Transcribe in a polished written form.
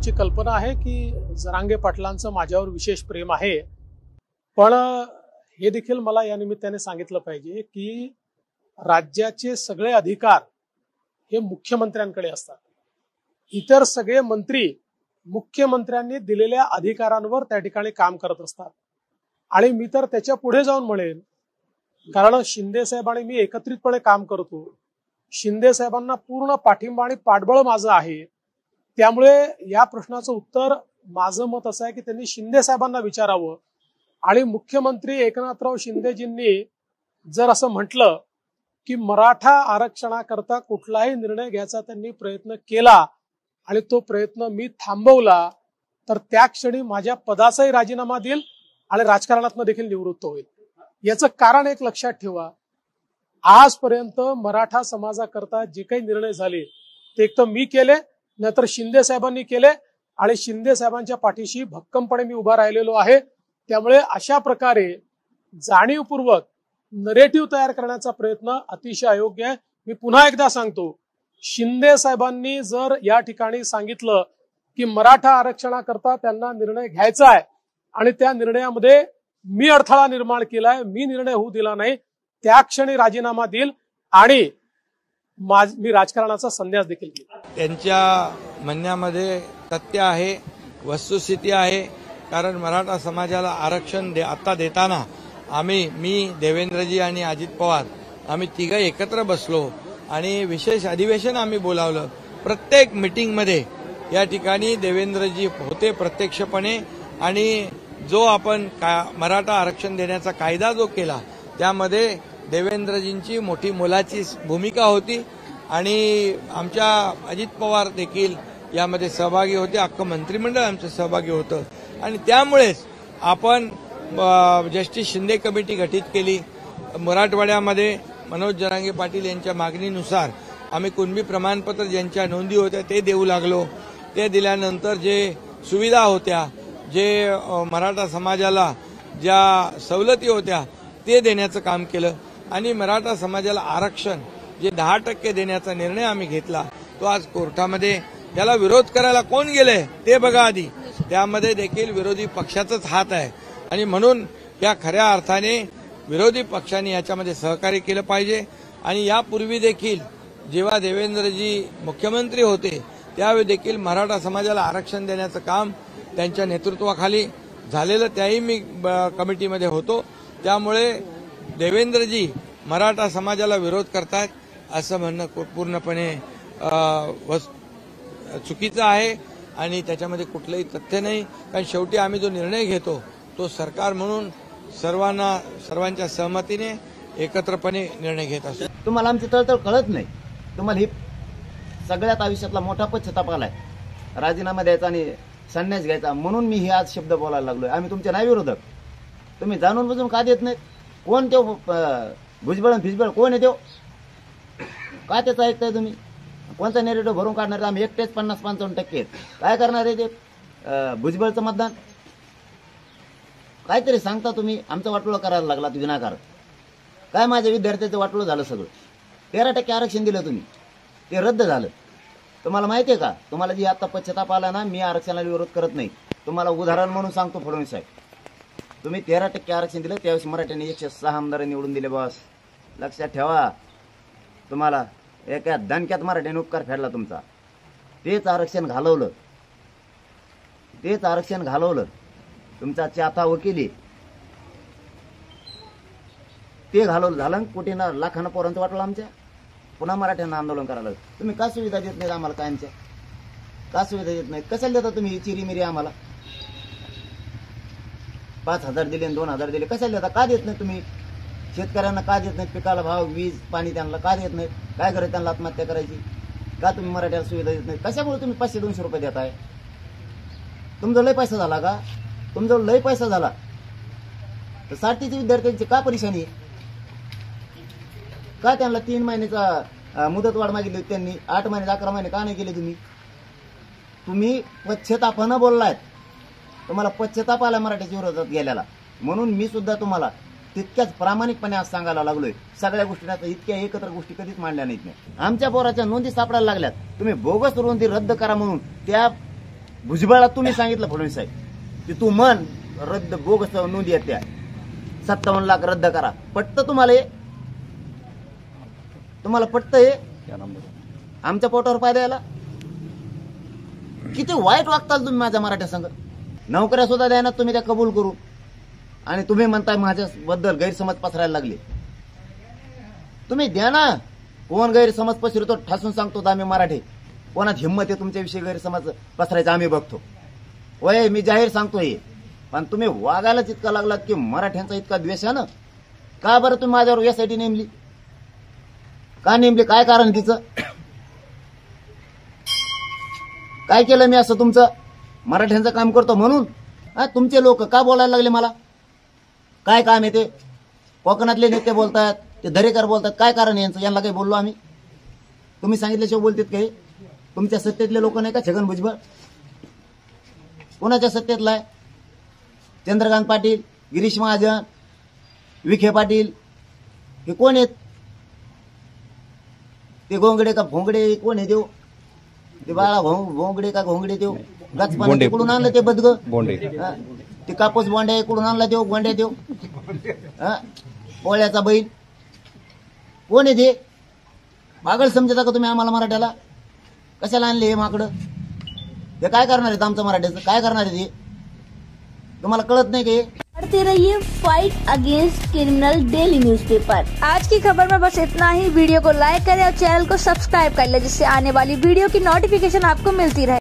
तुमची कल्पना आहे की जरांगे पाटलांचं माझ्यावर विशेष प्रेम आहे, पण हे देखील मला या निमित्ताने सांगितलं पाहिजे की राज्याचे सगळे अधिकार हे मुख्यमंत्र्यांकडे असतात. इतर सगळे मंत्री मुख्यमंत्र्यांनी दिलेल्या अधिकारांवर त्या ठिकाणी काम करत असतात. आणि मी तर त्याच्या पुढे जाऊन म्हणेन, कारण शिंदे साहेब आणि मी एकत्रितपणे काम करतो. शिंदे साहेबांना पूर्ण पाठिंबा आणि पाठबळ माझं आहे. त्यामुळे या प्रश्नाचं उत्तर माझं मत असं आहे की त्यांनी शिंदे साहेबांना विचारावं. आणि मुख्यमंत्री एकनाथराव शिंदेजींनी जर असं म्हटलं की मराठा आरक्षणाकरता कुठलाही निर्णय घ्यायचा त्यांनी प्रयत्न केला आणि तो प्रयत्न मी थांबवला, तर त्या क्षणी माझ्या पदाचाही राजीनामा देईल आणि राजकारणातून देखील निवृत्त होईल. याचं कारण एक लक्षात ठेवा, आजपर्यंत मराठा समाजाकरता जे काही निर्णय झाले ते एक तर मी केले, नाहीतर शिंदे साहेबांनी केले, आणि शिंदे साहेबांच्या पाठीशी भक्कमपणे मी उभा राहिलेलो आहे. त्यामुळे अशा प्रकारे जाणीवपूर्वक नरेटिव्ह तयार करण्याचा प्रयत्न अतिशय अयोग्य आहे. मी पुन्हा एकदा सांगतो, शिंदे साहेबांनी जर या ठिकाणी सांगितलं की मराठा आरक्षणाकरता त्यांना निर्णय घ्यायचा आहे आणि त्या निर्णयामध्ये मी अडथळा निर्माण केलाय, मी निर्णय होऊ दिला नाही, त्या क्षणी राजीनामा देईल आणि मी राजकारणाचा संन्यास देखील घेईल. त्यांच्या म्हणण्यामध्ये तथ्य आहे, वस्तुस्थिती आहे. कारण मराठा समाजाला आरक्षण आता देताना मी देवेंद्रजी आणि अजित पवार आम्ही तिघं एकत्र बसलो आणि विशेष अधिवेशन आम्ही बोलावलं. प्रत्येक मीटिंगमध्ये या ठिकाणी देवेंद्रजी होते प्रत्यक्षपणे, आणि जो आपण मराठा आरक्षण देण्याचा कायदा जो केला त्यामध्ये देवेंद्रजींची मोठी मोलाची भूमिका होती आणि आमच्या अजित पवार देखील यामध्ये सहभागी होते. अख्खं मंत्रिमंडळ आमचं सहभागी होतं आणि त्यामुळेच आपण जस्टिस शिंदे कमिटी गठीत केली. मराठवाड्यामध्ये मनोज जरांगे पाटील यांच्या मागणीनुसार आम्ही कुणबी प्रमाणपत्र ज्यांच्या नोंदी होत्या ते देऊ लागलो. ते दिल्यानंतर जे सुविधा होत्या, जे मराठा समाजाला ज्या सवलती होत्या ते देण्याचं काम केलं आणि मराठा समाजाला आरक्षण जे 10% देण्याचा निर्णय आम्ही घेतला तो आज कोर्टामध्ये. त्याला विरोध करायला कोण गेले ते बघा आधी. त्यामध्ये देखील विरोधी पक्षाचाच हात आहे आणि म्हणून या खऱ्या अर्थाने विरोधी पक्षांनी याच्यामध्ये सहकार्य केलं पाहिजे. आणि यापूर्वी देखील जेव्हा देवेंद्रजी मुख्यमंत्री होते त्यावेळी देखील मराठा समाजाला आरक्षण देण्याचं काम त्यांच्या नेतृत्वाखाली झालेलं, त्याही मी कमिटीमध्ये होतो. त्यामुळे देवेंद्रजी मराठा समाजाला विरोध करतात असं म्हणणं पूर्णपणे चुकीचं आहे आणि त्याच्यामध्ये कुठलंही तथ्य नाही. कारण शेवटी आम्ही जो निर्णय घेतो तो सरकार म्हणून सर्वांच्या सहमतीने एकत्रपणे निर्णय घेत असतो. तुम्हाला आमची तळतळ कळत नाही. तुम्हाला ही सगळ्यात आयुष्यातला मोठा पश्चाताप आलाय, राजीनामा द्यायचा आणि संन्यास घ्यायचा. म्हणून मी हे आज शब्द बोलायला लागलोय. आम्ही तुमचे नाही विरोधक. तुम्ही जाणून बुजून का देत नाहीत? कोण ते भुजबळ फिजबळ कोण आहे? काय त्याचं ऐकताय तुम्ही? कोणता नेरेटिव्ह भरून काढणार? आम्ही एकटेच 50-55% आहेत. काय करणार आहे ते भुजबळचं मतदान? काहीतरी सांगता तुम्ही. आमचं वाटोळं करायला लागला विनाकारण. काय माझ्या विद्यार्थ्याचं वाटोळं झालं सगळं. 13% आरक्षण दिलं तुम्ही, ते रद्द झालं. तुम्हाला माहिती आहे का? तुम्हाला जी आता पश्चाताप आला ना, मी आरक्षणाला विरोध करत नाही. तुम्हाला उदाहरण म्हणून सांगतो फडणवीस साहेब, तुम्ही 13% आरक्षण दिलं त्यावेळेस मराठ्यांनी 106 आमदार निवडून दिले. बॉस लक्षात ठेवा, तुम्हाला एका दणक्यात मराठ्याने उपकार फेडला तुमचा. तेच आरक्षण घालवलं. तुमचा चाथा वकिली ते घालवलं झालं. कोटीना लाखांना पोरांचं वाटलं आमच्या. पुन्हा मराठ्यांना आंदोलन करायला तुम्ही का सुविधा देत नाहीत आम्हाला? कायमच्या का सुविधा देत नाहीत? कशाला देता तुम्ही चिरीमिरी आम्हाला? 5,000 दिले आणि 2,000 दिले कशाला देता? का देत नाही तुम्ही? शेतकऱ्यांना का देत नाहीत? पिकाला भाव, वीज, पाणी त्यांना का देत नाहीत? काय करत त्यांना आत्महत्या करायची? का तुम्ही मराठ्याला सुविधा देत नाही? कशामुळे तुम्ही 500-200 रुपये देताय? तुमचा लय पैसा झाला का? तुमचा लय पैसा झाला तर साठीच्या विद्यार्थ्यांची का परेशानी आहे? का त्यांना 3 महिन्याचा मुदतवाढ मागितली होती त्यांनी? 8 महिने 11 महिने का नाही केले तुम्ही? तुम्ही पश्चातापानं बोललायत. तुम्हाला पश्चाताप आला मराठ्याच्या विरोधात गेल्याला. म्हणून मी सुद्धा तुम्हाला तितक्याच प्रामाणिकपणे आज सांगायला लागलोय. सगळ्या गोष्टींना इतक्या एकत्र गोष्टी कधीच मांडल्या नाहीत. आमच्या पोराच्या नोंदी सापडायला लागल्यात. तुम्ही बोगस नोंदी रद्द करा म्हणून त्या भुजबळला तुम्ही सांगितलं फडणवीस साहेब की तू मन रद्द बोगस नोंदी आहेत त्या 57 लाख रद्द करा. पटतं तुम्हाला हे? तुम्हाला पटतं हे? आमच्या पोटावर पाय द्यायला किती वाईट वागताल तुम्ही माझ्या मराठा संघ. नोकऱ्या सुद्धा द्या ना तुम्ही त्या कबूल करू आणि तुम्ही म्हणताय माझ्याबद्दल गैरसमज पसरायला लागले. तुम्ही द्या ना. कोण गैरसमज पसरतो ठासून सांगतो आम्ही मराठी. कोणात हिंमत आहे तुमच्याविषयी गैरसमज पसरायचा आम्ही बघतो. वय मी जाहीर सांगतो हे. पण तुम्ही वागायलाच इतका लागलात की मराठ्यांचा इतका द्वेष आहे ना. का बरं तुम्ही माझ्यावर यासाठी नेमली? का नेमली? काय कारण तिचं? काय केलं मी असं तुमचं? मराठ्यांचं काम करतो म्हणून तुमचे लोक का बोलायला लागले मला? काय काम आहे ते? कोकणातले नेते बोलतात, ते दरेकर बोलतात. काय कारण यांचं? यांना काही बोललो आम्ही? तुम्ही सांगितल्याशिवाय बोलतात काही? तुमच्या सत्तेतले लोक नाही का? छगन भुजबळ कोणाच्या सत्तेतला आहे? चंद्रकांत पाटील, गिरीश महाजन, विखे पाटील हे कोण आहेत? ते गोंगडे का भोंगडे कोण आहे? देव ते बाळा भोंगडे का घोंगडे देव गचपाने कुठून आणलं ते बदग बोंडे? ते कापूस बोंड्या कुठून आणला देव? गोंड्या देव पोळ्याचा बैल कोण आहे? ते पागल समजता का तुम्ही आम्हाला मराठ्याला? कशाला आणले हे माकडं? ते काय करणार आहेत आमचं मराठ्याचं? काय करणार आहे ते? तुम्हाला कळत नाही की? पढ़ते रहिए fight against criminal daily newspaper. आज की खबर में बस इतना ही। वीडियो को लाइक करें और चैनल को सब्सक्राइब कर ले जिससे आने वाली वीडियो की नोटिफिकेशन आपको मिलती रहे।